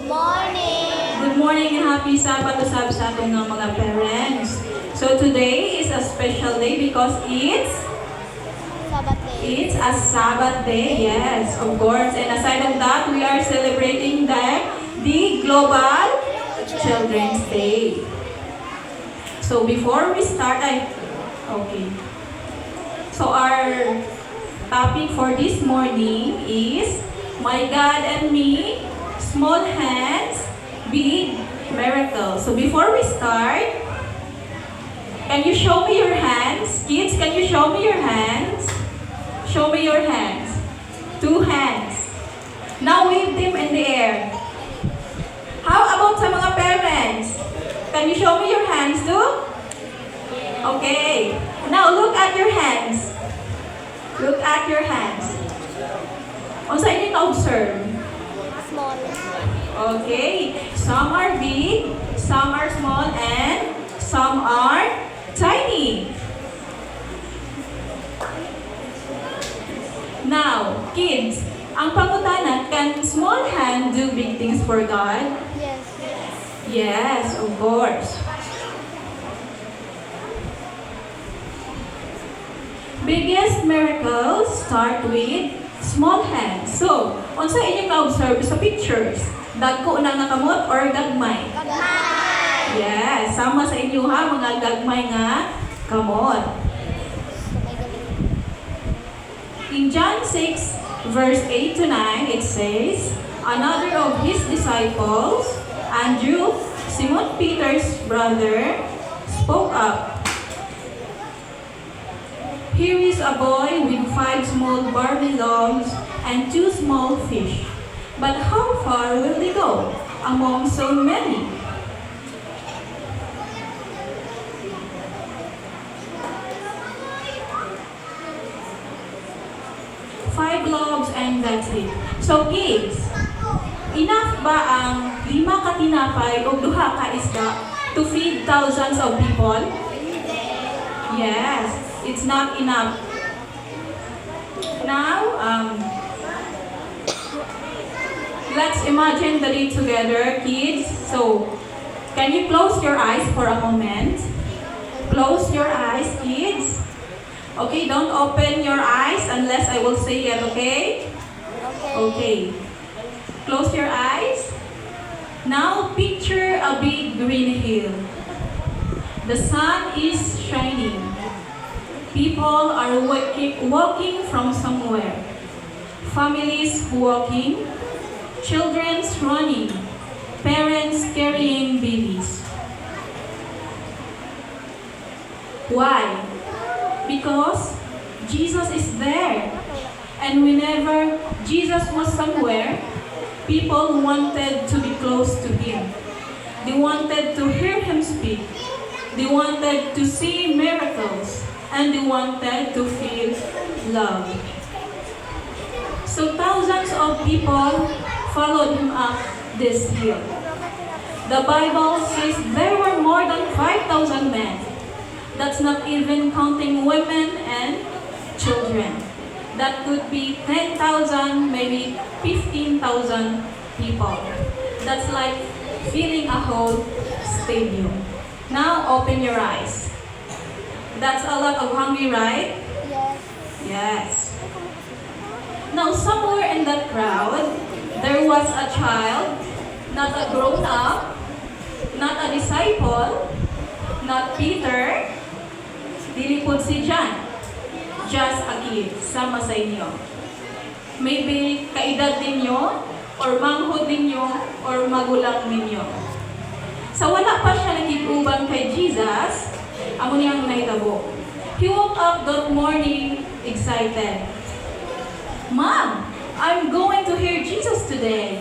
Morning! Good morning and happy Sabbath usab sa atong mga parents. So today is a special day because Sabbath day. it's a Sabbath day. Yes, of course. And aside of that, we are celebrating the Global Children's Day. So before we start, okay. So our topic for this morning is My God and Me, Small Hands, Big Miracles. So before we start, can you show me your hands? Kids, can you show me your hands? Show me your hands. 2 hands. Now wave them in the air. How about sa mga parents? Can you show me your hands too? Okay. Now look at your hands. Look at your hands. O sa inyo na-observe? Small. Okay. Some are big, some are small, and some are tiny. Now, kids, ang pangutanan, can small hand do big things for God? Yes. Yes, of course. Biggest miracles start with small hands. So, unsa inyong na-observe sa pictures? Dagko na nakamot or gagmay? Gagmay! Yes, sama sa inyo ha, mga gagmay nga kamot. In John 6, verse 8 to 9, it says, Another of his disciples, Andrew, Simon Peter's brother, spoke up. Here is a boy with 5 small barley loaves and 2 small fish. But how far will they go among so many? Five loaves and that's it. So kids, enough ba ang 5 ka tinapay o 2 ka isda to feed thousands of people? Yes, it's not enough. Now, let's imagine the day together, kids. So, can you close your eyes for a moment? Close your eyes, kids. Okay, don't open your eyes unless I will say it, okay? Okay. Close your eyes. Now, picture a big green hill. The sun is shining. People are walking from somewhere. Families walking. Children running. Parents carrying babies. Why? Because Jesus is there. And whenever Jesus was somewhere, people wanted to be close to Him. They wanted to hear Him speak. They wanted to see miracles. And they wanted to feel love. So thousands of people followed Him up this hill. The Bible says there were more than 5,000 men. That's not even counting women and children. That could be 10,000, maybe 15,000 people. That's like filling a whole stadium. Now open your eyes. That's a lot of hungry, right? Yes. Yes. Now somewhere in that crowd, there was a child, not a grown-up, not a disciple, not Peter, dili po si John. Just a kid, sama sa inyo. Maybe kaedad ninyo, or manghod ninyo, or magulang ninyo. Sa wala pa siya nagiguban kay Jesus, amo niyang nahitabo. He woke up that morning excited. Mom, I'm going to hear Jesus today.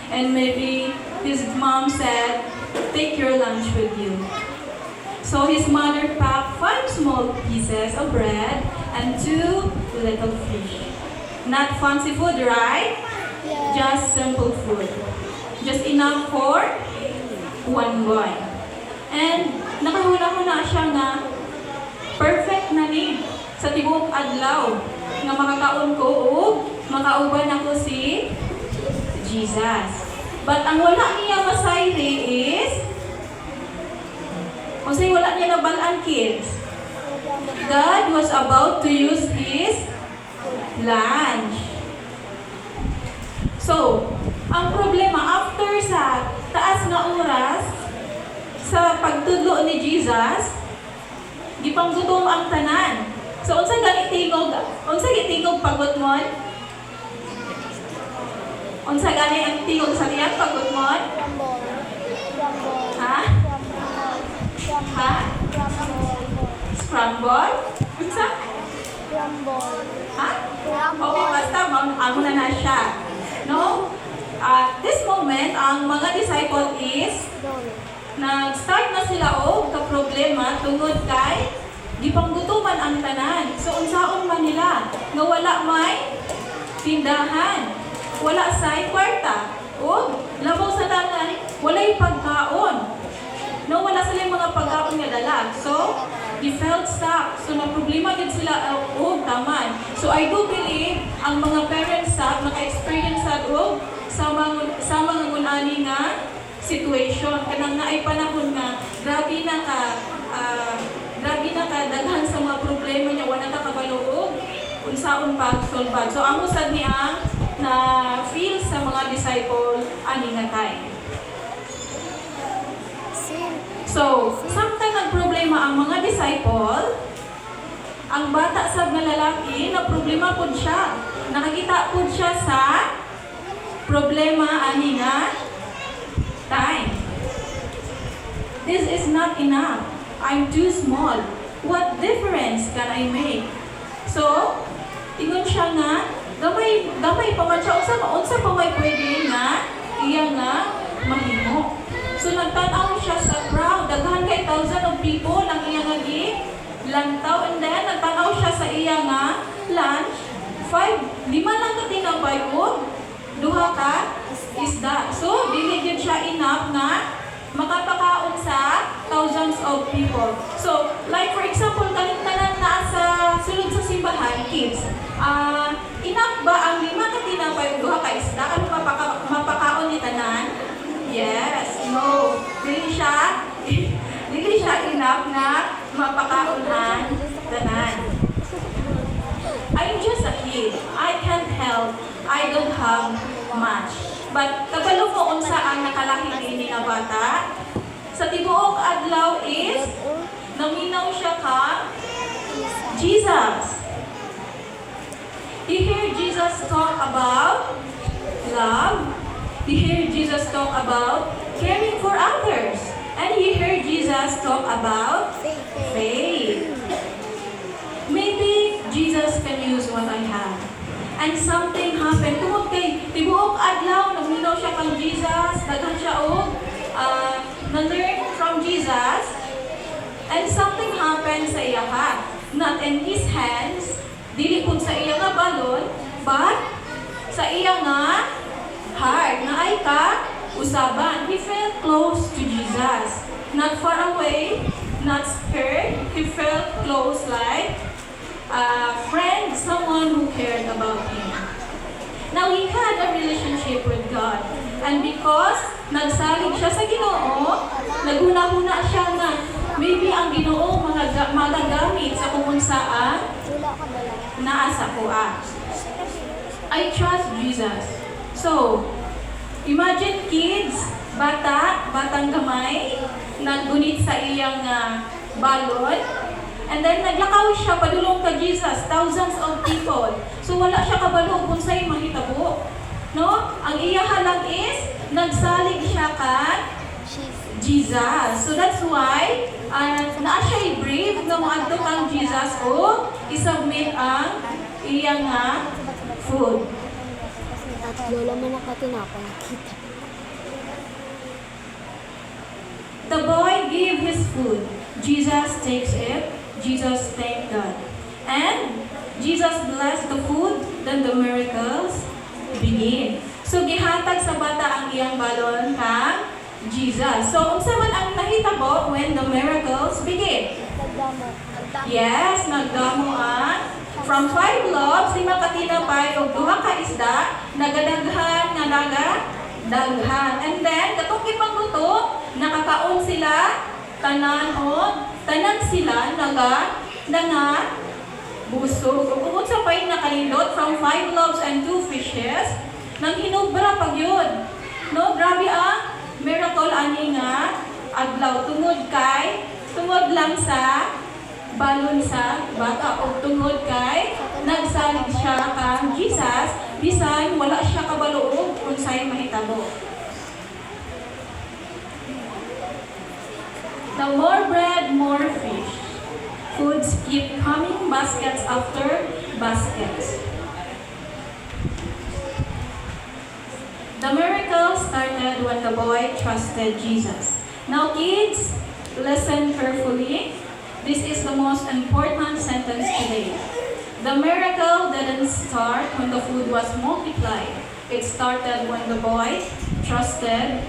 And maybe his mom said, take your lunch with you. So his mother packed 5 small pieces of bread and 2 little fish. Not fancy food, right? Yes. Just simple food. Just enough for one boy. And nakahuna-huna siya nga perfect na ni sa tibok adlaw nga makakaon ko o makauban ako si Jesus. But ang wala niya masayri is, unsay wala niya nabalaan, kids? God was about to use his lunch. So, ang problema, after sa taas nga oras, sa pagtudlo ni Jesus, gipanggutom ang tanan. So, unsa gani tingog pagod mo? Unsa gani ang tingog sa tiyang pagod mo? Crumble. Crumble. Ha? Crumble. Ha? Crumble. Scramble? Unsa? Crumble. Ha? Crumble. Oo, basta amo na siya. No? At this moment, ang mga disciple is Donut. nag-start na sila ka problema tungod kay gipanggutuman ang tanan. So unsaon man nila nga wala may tindahan, wala say kwarta, o labaw sa tanan walay pagkaon. No, wala sila mga pagkaon nga dala. So they felt stuck. So na problema gid sila taman. So I do believe ang mga parents naka-experience sa mga ngunani nga situation kanang naay panahon nga grabe na ka daghan sa mga problema niya wala ka kabalo unsaon pag-solve. So amo sad ni ang na feel sa mga disciple ani nga time. So samtang nagproblema ang mga disciple, ang bata sab nga lalaki na problema pud siya. Nakakita pud siya sa problema ani nga time. This is not enough. I'm too small. What difference can I make? So, ingon siya nga, gamay pa man siya. Unsa pa may pwede nga, iya nga, mahimo. So, nagtanaw siya sa crowd. Daghan kay thousand of people ang iya nga lantaw. And then, nagtanaw siya sa iya nga lunch. 5, 5 lang ka tinapay o 2 ka isda. So, dili gyud siya enough na makapakaon sa thousands of people. So, like for example, tanan na sa sulod sa simbahan, kids, enough ba ang 5 ka tinapay o 2 ka isda? Ano mapakaon ni tanan? Yes, no. Dili siya enough na mapakaonan tanan. I'm just a kid. I can't help. I don't have much. But kabalo mo unsa ang nakalaki ini nga bata? Sa tibuok adlaw is naminaw siya ka Jesus. You hear Jesus talk about love. You hear Jesus talk about caring for others. And you hear Jesus talk about faith. Maybe Jesus can use what I have. And something happened. Tungod kay tibuok adlaw, naminaw siya kang Jesus, daghan siya na-learn from Jesus. And something happened sa iya ha. Not in his hands, dili pud sa iya nga balon, but sa iya nga heart, na ay ka usaban. He felt close to Jesus. Not far away, not scared. He felt close like a friend, someone who cared about him. Now, he had a relationship with God. And because nagsalig siya sa Ginoo, naghuna-huna siya na maybe ang Ginoo magagamit sa kung saan naa sa kuha. I trust Jesus. So, imagine kids, batang gamay, naggunit sa iyang balon, and then naglakaw siya padulong ka Jesus, thousands of people. So wala siya kabalo kung sa'y mahitabo. No? Ang iyaha lang is, nagsalig siya ka Jesus. So that's why, naa siya brave nga moadto kang Jesus o isubmit ang iyang food. Lola mo nakatinapay. The boy gave his food. Jesus takes it. Jesus thanked God. And Jesus blessed the food, then the miracles begin. So gihatag sa bata ang iyang balon kang Jesus. So unsa man ang nahitabo when the miracles begin? Yes, nagdamo ang from 5 loaves, 5 ka tinapay o 2 ka isda, nagadaghan nga daghan. And then, katong ipagluto, nakakaon sila, tanan sila, busog. Ug sa pay nakalindot from 5 loaves and 2 fishes, nang hinubra pag yun. No, grabe ang miracle ani nga adlaw tungod lang sa balon sa bata o tungod kay nagsalig siya kang Jesus bisan wala siya kabalo unsay mahitabo. The more bread, more fish. Foods keep coming, baskets after baskets. The miracle started when the boy trusted Jesus. Now kids, listen carefully. This is the most important sentence today. The miracle didn't start when the food was multiplied. It started when the boy trusted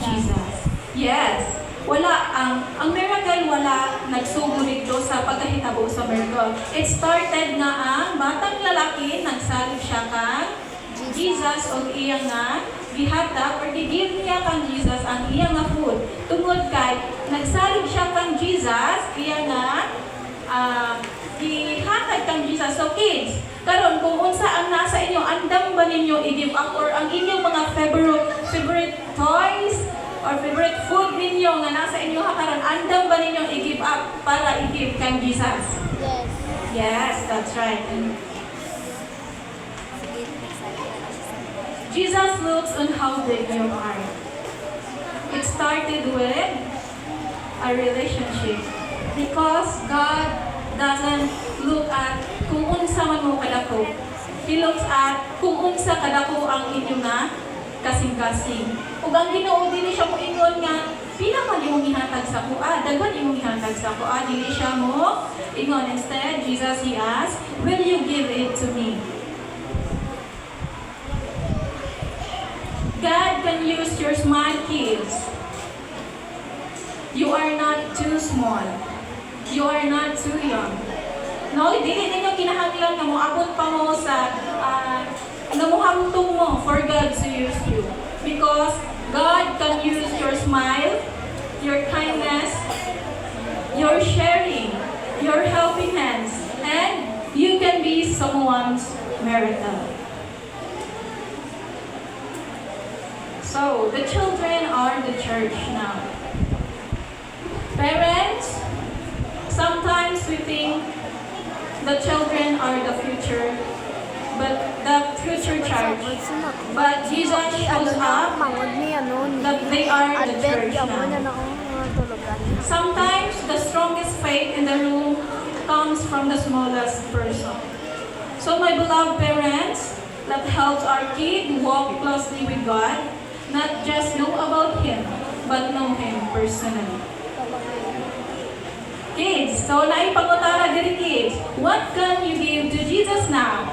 Jesus. Yes. Ang miracle wala nagsugo dito sa pagkahitabo sa miracle. It started nga ang batang lalaki, nagsalig siya kang Jesus o iya nga gihatag or gi-give niya kang Jesus ang iya nga food. Tungod kay nagsalig siya kang Jesus, iya nga gihatag kang Jesus. So kids, karon kung unsa ang nasa inyo, andam ba ninyo i-give up or ang inyong mga favorite toys or favorite food ninyo nga nasa inyo ha karon, andam ba ninyo i-give up para i-give kang Jesus? Yes. Yes, that's right. Jesus looks on how big you are. It started with a relationship because God doesn't look at kung unsa man mo kadako. He looks at kung unsa kadako ang inyo nga kasing-kasing. Ug ang Ginoo dili siya mo ingon nga pila man imong ihatag sa kuha, daghan imong ihatag sa kuha, dili siya mo ingon. Instead, Jesus he asked, will you give it to me? God can use your smile, kids. You are not too small. You are not too young. No, dili ninyo kinahanglan nga moabot pa mo sa namuhamtong mo for God to use you. Because God can use your smile, your kindness, your sharing, your helping hands, and you can be someone's miracle. So, the children are the church now. Parents, sometimes we think the children are the future, but the future church. But Jesus shows up that they are the church now. Sometimes the strongest faith in the room comes from the smallest person. So my beloved parents, that helps our kid walk closely with God, not just know about Him, but know Him personally. Kids, so naipangutara diri kids, what can you give to Jesus now?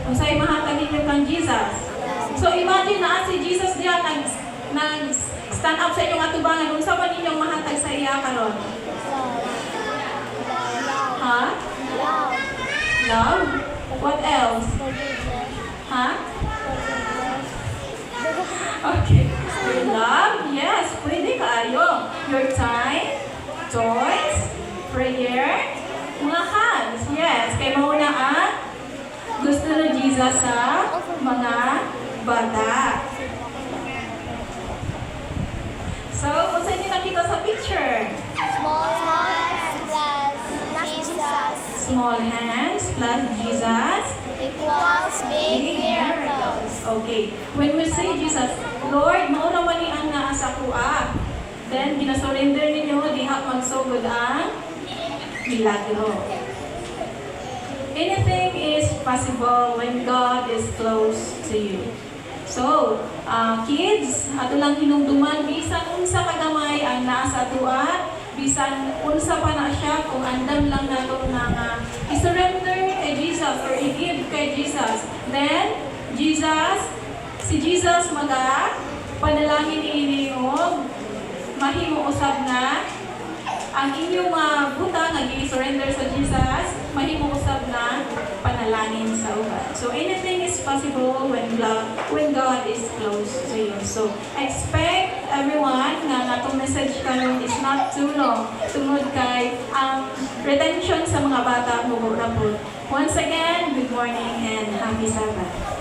Kung sa'yo mahatag ninyo kang Jesus. So imagine na si Jesus diyan nag-stand up sa inyong atubangan, kung saan ninyong mahatag sa iya karon? Ha? Love? What else? Ha? Okay. Your love? Yes, pwede kaayo. Your time? Toys? Prayer? Mga hands? Yes. Kaya mauna ang gusto na Jesus sa mga bata. So, kung saan niyo nakita sa picture? Small hands plus Jesus Small hands plus Jesus equals big miracles. Okay. When we say Jesus, Lord, mauna man ni ang naa sa kuha. Then, ginasurrender ninyo, diha magsugod ang milagro. Anything is possible when God is close to you. So, kids, ato lang hinumduman, bisan unsa kagamay ang naa sa tuwa, bisan unsa pa na siya, kung andam lang nato nga i-surrender kay Jesus or i-give kay Jesus. Then, si Jesus panalangin iniog, mahimo usab na ang inyong buta nga gi-surrender sa Jesus, mahimo usab na panalangin. hangin sa uban. So anything is possible when God is close to you. So expect everyone nga natong message karon is not too long tungod kay ang retention sa mga bata mo na po. Once again, good morning and happy Sabbath.